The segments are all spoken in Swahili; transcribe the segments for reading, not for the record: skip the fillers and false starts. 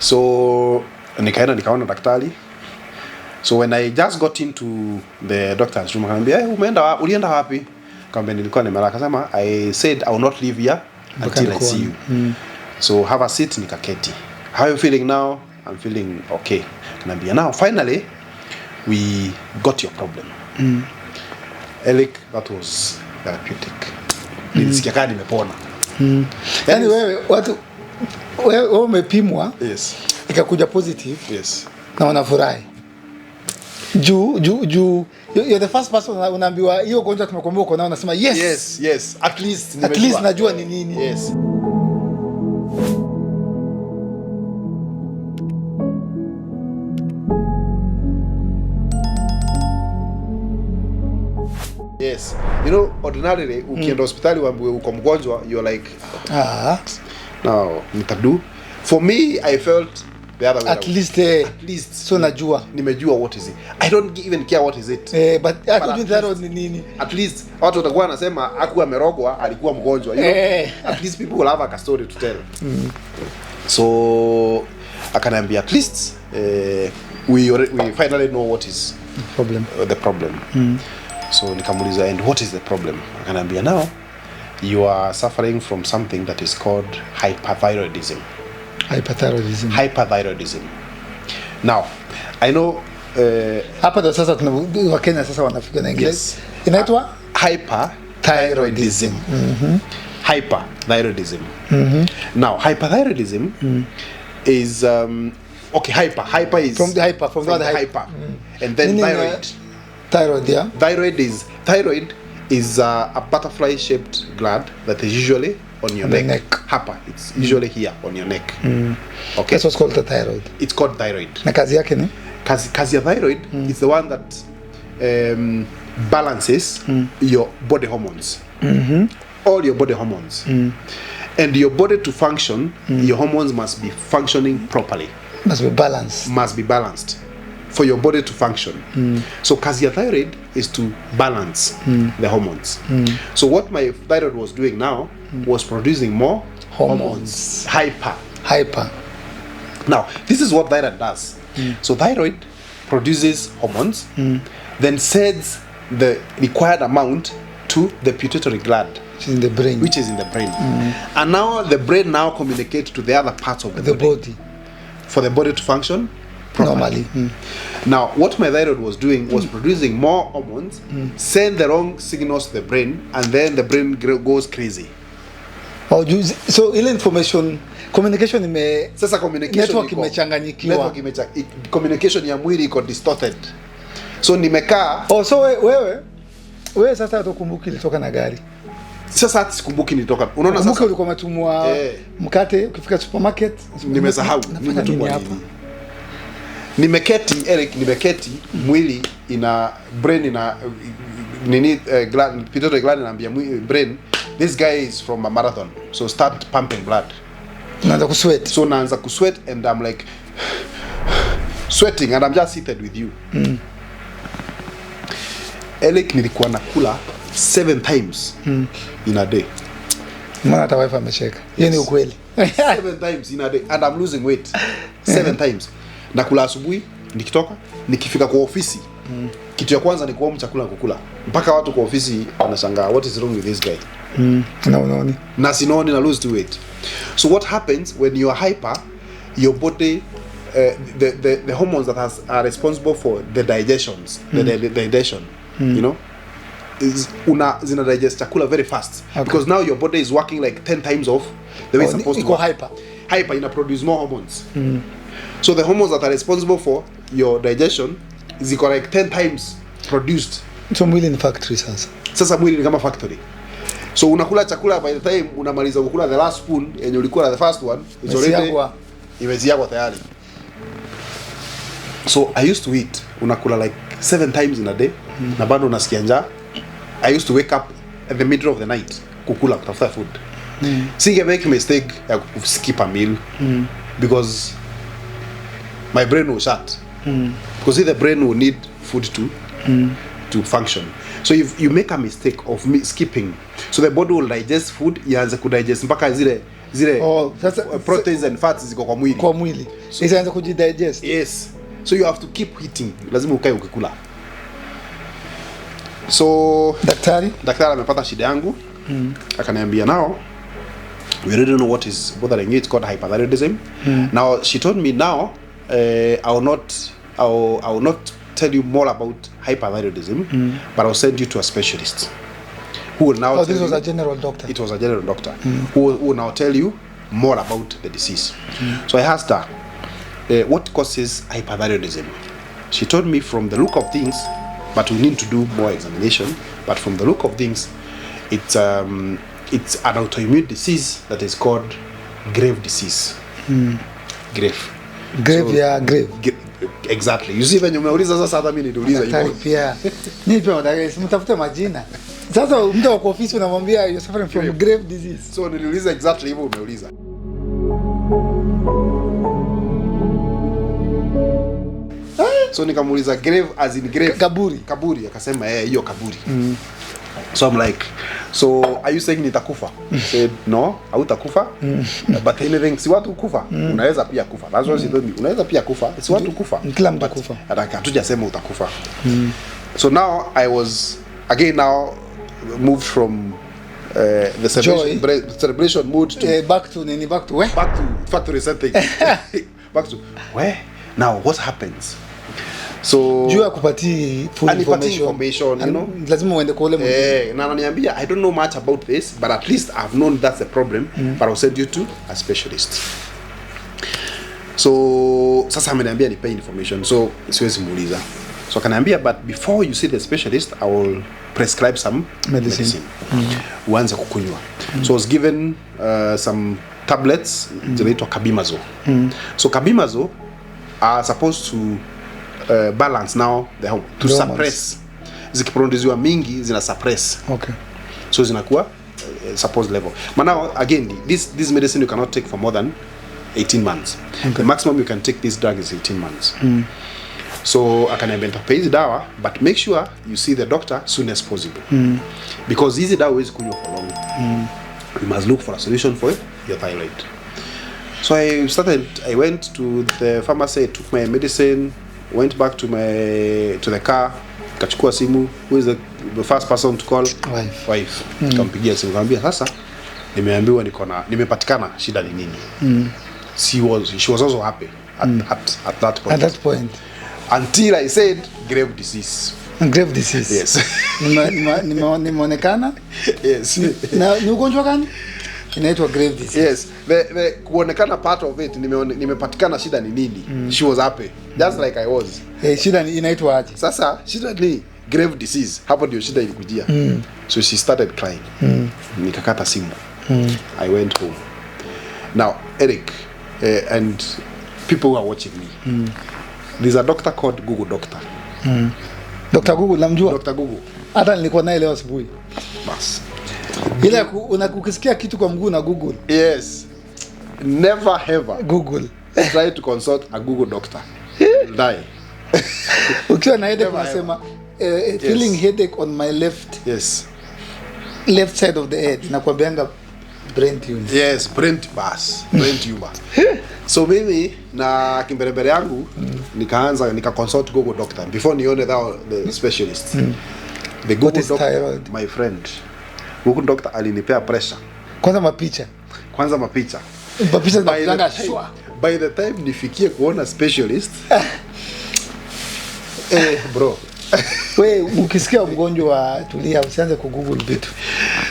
So nikaona daktari. So when I just got into the doctor's room, akaniambia, ulienda wapi? Nikamwambia nilikuwa nimelala. Akasema, I said I will not leave here until I see you. So have a seat, nikaketi. How are you feeling now? I'm feeling okay. Akaniambia, now finally we got your problem. Eric, that was therapeutic. Nilisikia kama nimepona. Yani wewe umepimwa. Yes. Ikakuja positive. Yes. Na unafurahi. You're the first person unaambiwa hiyo gonjwa tumekuambia uko nao, unasema yes. At least najua ni nini. Yes. Yes. You know, ordinarily ukienda hospitali waambiwe uko mgonjwa, you're like now nitadu. For me, I felt the other way. At least so najua. Nimejua what is it. I don't even care what is it. But hakujui thyroid ni nini. At least watu watakuwa wanasema hakuwa amerogwa, alikuwa mgonjwa. You know? At least people will have a story to tell. So akaniambia at least we finally know what is the problem. So nikamuuliza, and what is the problem? Akaniambia, now you are suffering from something that is called hyperthyroidism. Hyperthyroidism. Now, I know hapa ndo sasa wa Kenya sasa wanafika na English. Yes. Inaitwa hyperthyroidism. Hyperthyroidism. Now, hyperthyroidism is hyper is from the hyper. And then thyroid. Thyroid, yeah. Thyroid is a butterfly-shaped gland that is usually on your neck. Hyper, it's usually here on your neck. Okay. That's what's called the thyroid. It's called thyroid. Na kazi yake ni? Kazi ya thyroid is the one that balances your body hormones. All your body hormones. And your body to function, your hormones must be functioning properly. Must be balanced. For your body to function. So kazi ya thyroid is to balance the hormones. So what my thyroid was doing now was producing more hormones. Hyper. Now, this is what thyroid does. So thyroid produces hormones, then sends the required amount to the pituitary gland, which is in the brain. And now the brain now communicates to the other parts of the body for the body to function normally. Now, what my thyroid was doing was producing more hormones, send the wrong signals to the brain, and then the brain goes crazy. So ile communication network imechanganyikiwa. Communication ya mwili iko distorted. So nimekaa. So wewe sasa utakumbuki ilitoka na gari. Sasa hata sikumbuki nilitoka. Unaona sasa ulikuwa umetumwa mkate ukifika supermarket. Nimesahau nimetumwa hapa. Nimeketi mwili ina brain ina pituitary gland inaambia brain, this guy is from a marathon, so start pumping blood. Naanza kusweat. So naanza kusweat and I'm like sweating and I'm just seated with you. Eric, nilikuwa nakula 7 times in a day. Mwana hata wife amecheka. Hiyo ni ukweli. 7 times in a day and I'm losing weight. 7 times. Nakula asubuhi, nikitoka, nikifika kwa ofisi. Kitu ya kwanza ni kuomba chakula kukula. Mpaka watu kwa ofisi wanashangaa, what is wrong with this guy? No. Na sinaoni na lose weight. So what happens when you are hyper, your body the hormones that are responsible for the digestions, the digestion, you know, is zina digest chakula very fast. Because now your body is working like 10 times off the way it's supposed to. Hyper ina produce more hormones. So the hormones that are responsible for your digestion is like 10 times produced. So mwili ni factory sasa. Sasa mwili ni kama factory. So unakula chakula, by the time unamaliza kukula the last spoon yenye ulikula the first one, it's already imeziagwa tayari. So I used to eat, unakula like 7 times in a day, na bado unasikia njaa. I used to wake up at the middle of the night kukula, kutafuta food. Singe make mistake ya skip a meal because my brain will shut. Because the brain will need food to function. So if you make a mistake of skipping, so the body will digest food, yaanze kudigest mpaka zile zile sasa proteins and fats ziko kwa mwili. Kwa mwili. Isianze kujidigest. Yes. So you have to keep eating. Lazima ukae ukikula. So daktari amepata shida yangu. Akaniambia now we already know what is bothering you. It's called hyperthyroidism. Now she told me now I will not tell you more about hyperthyroidism, but I'll send you to a specialist who will now this was a general doctor. It was a general doctor who will now tell you more about the disease. So I asked her what causes hyperthyroidism. She told me from the look of things, but we need to do more examination, but from the look of things it's an autoimmune disease that is called grave disease. Grave. Exactly. You see when umeuliza sasa hata mimi niliuliza hivyo. Pia. Nipe madagesi mtafute majina. Sasa mtu wa ofisi unamwambia you're suffering from grave disease. So niliuliza exactly hivyo umeuliza. So nikamuuliza grave as in grave. Kaburi akasema hiyo kaburi. So I'm like, so are you saying nitakufa? Said no, hautakufa. But anything si watu kufa. Unaweza pia kufa. That's what she told me. Unaweza pia kufa. Si watu kufa. Kila mtu kufa. Hatujasema utakufa. So now I was again now moved from the celebration mood to back to where? Back to resetting. Back to where? Now what happens? So juu akupati full information, you know, lazima uende kwa ule mtu. Na ananiambia I don't know much about this, but at least I've known that's a problem, but I'll send you to a specialist. So sasa ameniambia nipe information, so siwezi muuliza. So akaniambia but before you see the specialist I will prescribe some medicine. Uanze kukunywa. So I was given some tablets zinaitwa Carbimazole. So Carbimazole are supposed to balance now to suppress. Zikiproduziwa mingi zina suppress. Okay. So zinakuwa supposed level. But now again this medicine you cannot take for more than 18 months. Okay. The maximum you can take this drug is 18 months. So akaniambia nitakupa hizi dawa but make sure you see the doctor soon as possible. Because hizi dawa huwezi kunywa for long. You must look for a solution for your thyroid. So I went to the pharmacy, took my medicine, went back to the car, kachukua simu. Who is the first person to call? Wife. Nikampigia simu nikamwambia sasa nimeambiwa nimepatikana shida ni nini. She was also happy at that point. At that point. Until I said grave disease. Grave disease. Yes. Nimeonekana? Yes. Na ni ugonjwa gani? Inaitwa grave disease. Yes. The kuonekana part of it nimepatikana shida ni nini. She was happy. Just like I was. Shida inaitwa aje? Sasa shida ni grave disease. Hapo ndio shida ilikujia. So she started crying. Nikakata simu. I went home. Now Eric and people who are watching me. There's a doctor called Google Doctor. Dr. Google namjua? Dr. Google. Hata nilikuwa naye leo asubuhi. Bas. Ila unakukisikia kitu kwa mguu na Google. Yes. Never ever Google. try to consult a Google doctor. You'll die. Ukiwa na headache unasema feeling headache on my left. Yes. Left side of the head. Nakwambianga brain tumor. Yes, brain tumor. So mimi na kimbelembele yangu nika consult Google doctor before nione the specialist. The Google doctor, thyroid? My friend. Google doctor alinipea pressure. Kwanza mapicha. Mapicha zinapanga shwa. By the time nifikie kuona specialist bro. Wewe ukisikia mgonjwa tulia usianze kugoogle vitu.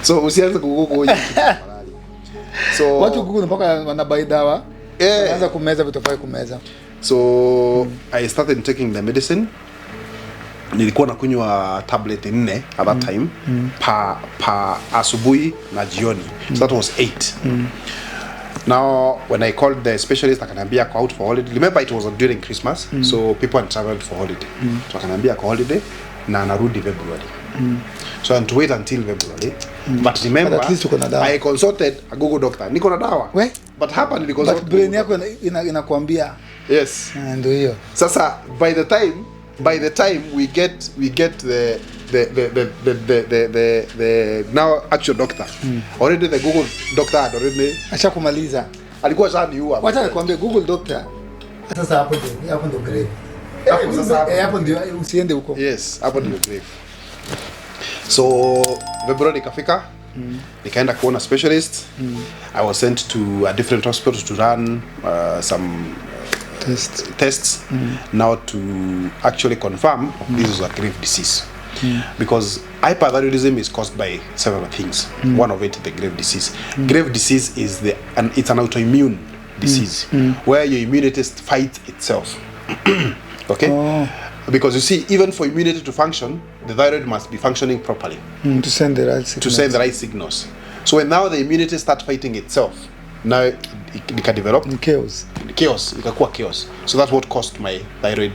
So usianze kugoogle kitu. So watu Google mpaka wanabai dawa. Wanaanza kumeza vitu fai kumeza. So I started taking the medicine. Nilikuwa nakunywa tablet 4 at that time pa asubuhi na jioni. So that was 8. Now when I called the specialist akaniambia go out for holiday. Remember it was during Christmas, so people had traveled for holiday. So akaniambia go holiday na narudi February. So I had to wait until February. But remember, at least I consulted a Google doctor. Niko na dawa. We? But hapa niliconsult. But brain yako inakuambia. Yes. Ndio hiyo. Sasa by the time we get the now actual doctor already, the Google doctor had already Ashakumaliza. alikuwa shaniua. Wacha nikwambie Google doctor. Sasa hapo ndo grave. Hapo ndio usiende huko. Yes, hapo ndio grave. So February ikafika, nikaenda kuona specialist. I was sent to a different hospital to run some tests now to actually confirm this is a grave disease. Because hyperthyroidism is caused by several things. One of it, the grave disease. Grave disease is it's an autoimmune disease where your immunity fights itself. Okay? Oh. Because you see, even for immunity to function, the thyroid must be functioning properly to send the right signals. To send the right signals. So when now the immunity starts fighting itself, now it can develop chaos. It can cause chaos. So that's what caused my thyroid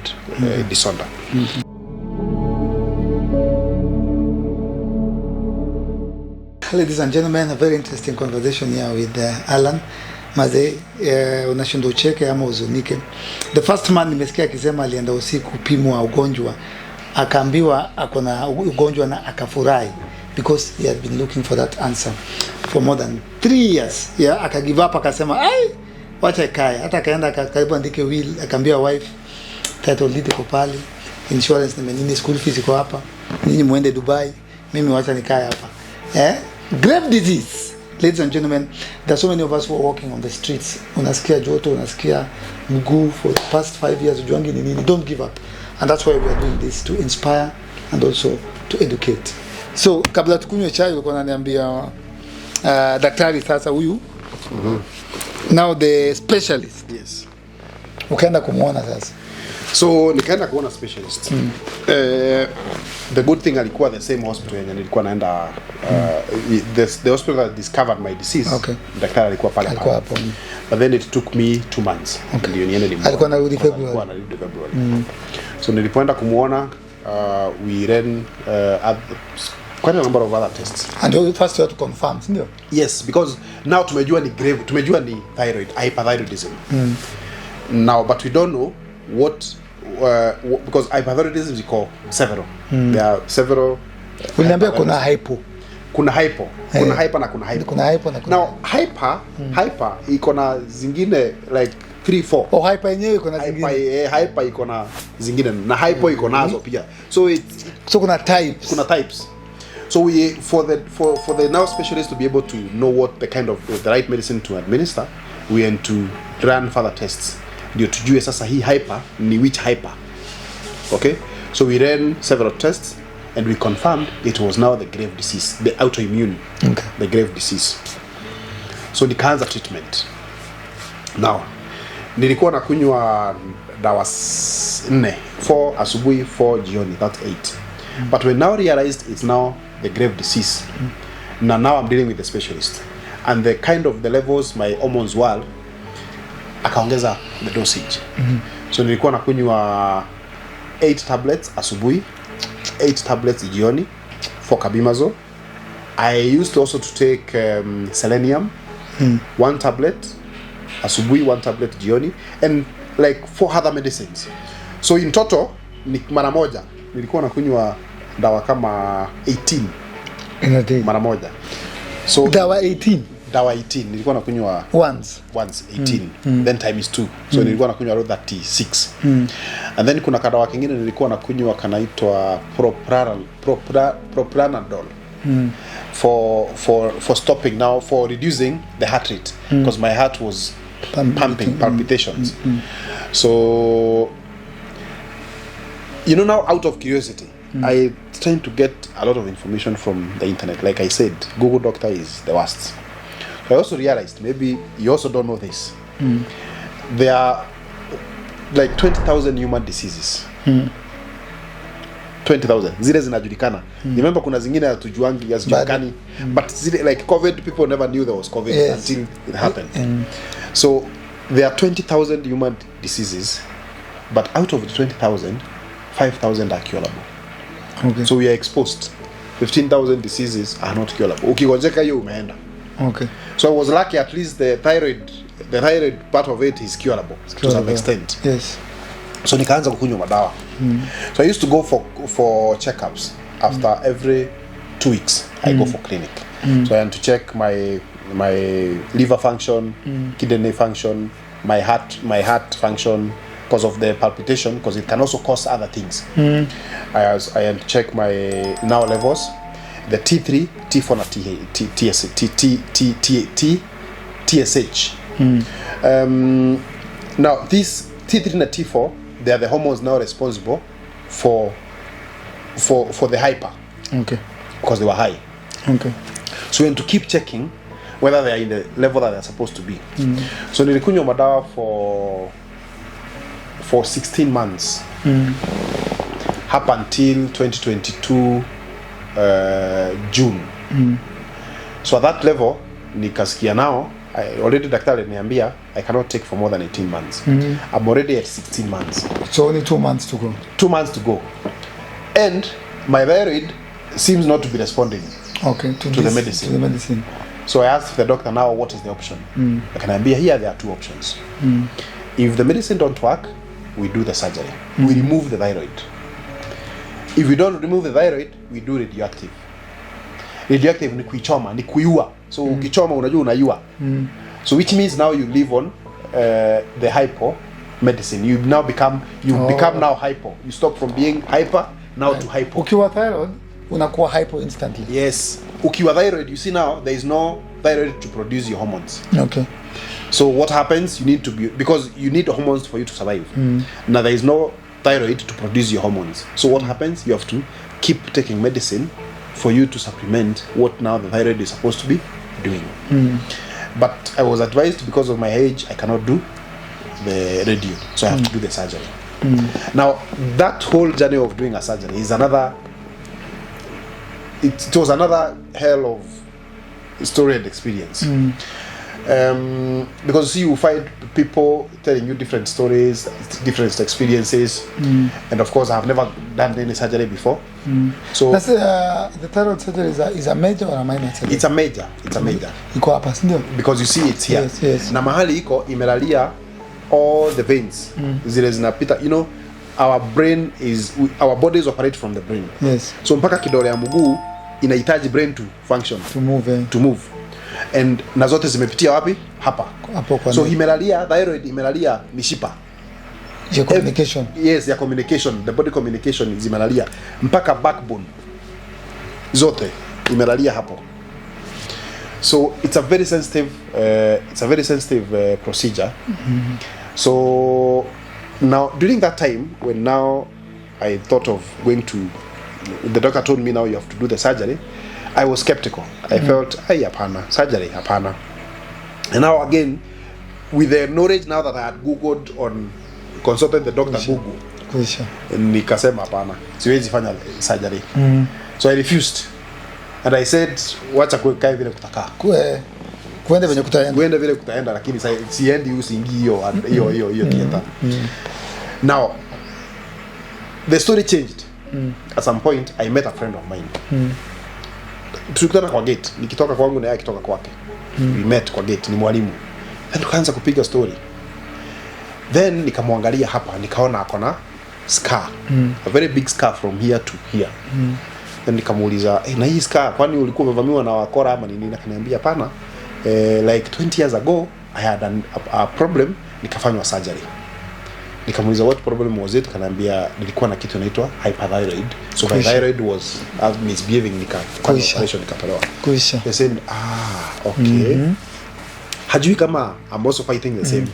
disorder. Ladies and gentlemen, a very interesting conversation here with Alan. Maze, unashinda ucheke ama uzunike. The first man nimesikia akisema alienda usiku kupimwa ugonjwa, akaambiwa akona ugonjwa na akafurahi because he had been looking for that answer for more than 3 years. Yeah, akagive up, akasema ai wacha ikae. Hata akaenda karibu andike will, akaambia wife title deed iko pale, insurance na nini, school fees iko hapa, ninyi muende Dubai, mimi wacha nikae hapa. Grave disease. Ladies and gentlemen, there are so many of us who are walking on the streets. Unasikia joto, unasikia mguu for the past 5 years, ujuangi ni nini. Don't give up. And that's why we are doing this, to inspire and also to educate. So, kabla tukunywe chai, ulikuwa unaniambia daktari sasa huyu. Now the specialist. Yes. Ukaenda kumuona sasa. So nikaenda kuona specialist. The good thing alikuwa the same hospital yenye nilikuwa naenda the hospital that discovered my disease. Okay. Daktari alikuwa pale pale. But then it took me 2 months. Okay. Ndio niende alikuwa narudi February. Alikuwa narudi February. So nilipoenda kumuona, we ran quite a number of other tests. And you first had to confirm, ndio? Yes, because now tumejua ni grave, tumejua ni thyroid, hyperthyroidism. Now, but we don't know what because hyperthyroidism is called several. There are several. Uliambia kuna hypo. Kuna hypo. Kuna hyper na kuna hypo. Kuna hypo na kuna. Now hyper iko na zingine like 3-4. Oh, hyper yenyewe iko na zingine. Hyper iko na zingine na hypo iko nazo pia. So kuna types. Kuna types. So we for the now specialist to be able to know what the kind of the right medicine to administer, we went to run further tests. Ndio tujue sasa hii hyper ni which hyper. Okay? So we ran several tests and we confirmed it was now the grave disease, the autoimmune. Okay. The grave disease. So nikaanza treatment. Now, nilikuwa nakunywa dawa 4 asubuhi, 4 jioni, that's 8. But we now realized it's now the grave disease. Now I'm dealing with the specialist. And the kind of the levels my hormones were, akaongeza the dosage. So nilikuwa nakunywa 8 tablets asubuhi, 8 tablets jioni for carbimazole. I used also to take selenium, 1 tablet asubuhi, 1 tablet jioni, and like 4 other medicines. So in total ni mara moja nilikuwa nakunywa dawa kama 18 in a day. Mara moja. So dawa 18 nilikuwa nakunywa once 18 then time is 2. So nilikuwa nakunywa 36. And then kuna kadawa kingine nilikuwa nakunywa kanaitwa propranolol. For stopping now, for reducing the heart rate, because my heart was pumping palpitations. So now out of curiosity, I tend to get a lot of information from the internet. Like I said, Google Doctor is the worst. I also realized, maybe you also don't know this, there are like 20,000 human diseases. 20,000 zile zinajulikana. Remember kuna zingine hatujuangi hazijulikani, but zile like COVID, people never knew there was COVID until it happened. So there are 20,000 human diseases, but out of the 20,000, 5,000 are curable. Okay. So we are exposed. 15,000 diseases are not curable. Ukigonjeka hiyo umeenda. Okay. So I was lucky, at least the thyroid part of it is curable to some extent. Yes. So nikaanza kukunywa madawa. So I used to go for checkups after every 2 weeks I go for clinic. So I want to check my liver function, kidney function, my heart function, because of the palpitation, because it can also cause other things. I want to check my now levels, the T3, T4, and TSH. Now these T3 and T4, they are the hormones now responsible for the hyper. Okay. Because they were high. Okay. So we have to keep checking whether they are in the level that they're supposed to be. So nilikunywa madawa for 16 months. Up until 2022 June. So at that level nikasikia now already daktari niambia I cannot take for more than 18 months. I'm already at 16 months. So only 2 months to go. 2 months to go. And my thyroid seems not to be responding. Okay, to the medicine. To the medicine. So I asked the doctor now what is the option. Akaniambia here there are 2 options. If the medicine don't work, we do the surgery. We remove the thyroid. If we don't remove the thyroid, we do radioactive. Radioactive ni kuichoma, ni kuiua. So ukichoma unajua unaiua. So which means now you live on the hypo medicine. You become now hypo. You stop from being hyper now to hypo. Ukiwa thyroid unakuwa hypo instantly. Yes. Ukiwa thyroid, you see now there is no thyroid to produce your hormones. Okay. So what happens? You need to be, because you need hormones for you to survive. Now there is no thyroid to produce your hormones. So what happens? You have to keep taking medicine for you to supplement what now the thyroid is supposed to be doing. But I was advised, because of my age, I cannot do the radio, so I have to do the surgery. Now that whole journey of doing a surgery is another. It was another hell of story and experience. Because see, you find people telling you different stories, different experiences, and of course I have never done any surgery before. So that's the thyroid surgery is a major or a minor surgery? It's a major. Iko hapa, ndio? Because you see it's here. Yes. Na mahali iko imelalia all the veins. Zile zinapita, you know, our bodies operate from the brain. Yes. So mpaka kidole ya mguu inahitaji brain to function, to move. And na zote zimepitia wapi? Hapa. So thyroid imelalia mishipa. Ya communication. Yes, ya communication, the body communication zimelalia mpaka backbone. Zote imelalia hapo. So it's a very sensitive procedure. So now during that time when now I thought of going to, the doctor told me now you have to do the surgery, I was skeptical. I felt, hapana, surgery, hapana. And now again, with the knowledge now that I had Googled consulted the doctor Google, nikasema hapana, siwezi fanya surgery. So I refused. And I said, wacha kukae vile kutaka. Kuende vile kutaenda, lakini siendi usingi hiyo theater. Now, the story changed. At some point, I met a friend of mine. Tulikutana kwa gate, nikitoka kwangu na yeye akitoka kwake. We met kwa gate, ni mwalimu. Then tukaanza kupiga story. Then nikamwangalia hapa, nikaona akona scar. A very big scar from here to here. Then nikamuuliza, na hii scar kwani ulikuwa umevamiwa na wakora ama nini? Akaniambia hapana. Like 20 years ago I had a problem, nikafanywa surgery. Nikamuuliza what problem was it? Akaniambia nilikuwa na kitu inaitwa hyperthyroid. So my thyroid was misbehaving, nikafanya operation nikatolewa. They said okay. Hajui kama I'm also fighting the same.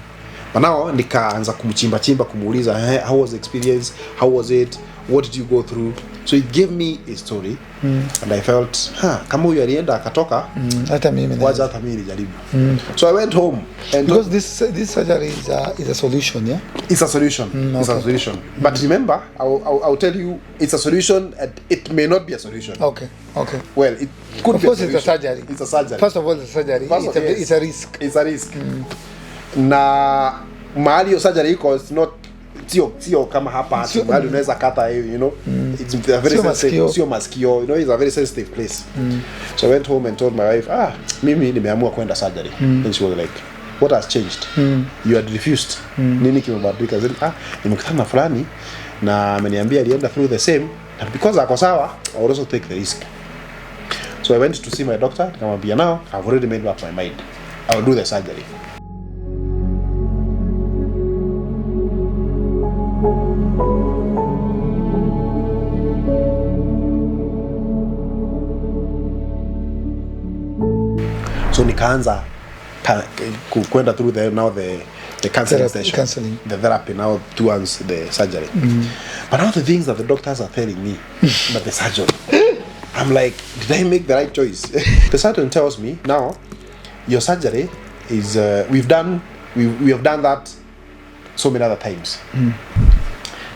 But now nikaanza kumchimba kumuuliza how was the experience, how was it, what did you go through? So it gave me a story. And I felt kama huyu alienda akatoka, hata mimi nijaribu. So I went home and because this surgery is a solution, yeah? It's a solution. It's a solution. But remember, I'll tell you, it's a solution and it may not be a solution. Okay. Well, it could of be course a solution. It's a surgery. First of all, it's a surgery. It's a risk. It's a risk. Na mahali yo surgery iko, it's not sio kama hapa mahali unaweza kata, you know. It's a very sensitive, sio maskio, you know, it's a very sensitive place. So I went home and told my wife, mimi nimeamua kwenda surgery. And she was like, what has changed? You had refused. Nini kimebadilika? Nimekutana na fulani na ameniambia alienda through the same And because ako sawa, I would also take the risk. So I went to see my doctor. Nikamwambia, now I've already made up my mind. I will do the surgery. So nikaanza kwenda through the counseling session, the therapy now towards the surgery. But now the things that the doctors are telling me about the surgery, I'm like, did I make the right choice? The surgeon tells me, now your surgery is we have done that so many other times.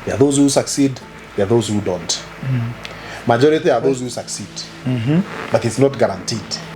There are those who succeed, there are those who don't. Majority are those who succeed, but it's not guaranteed.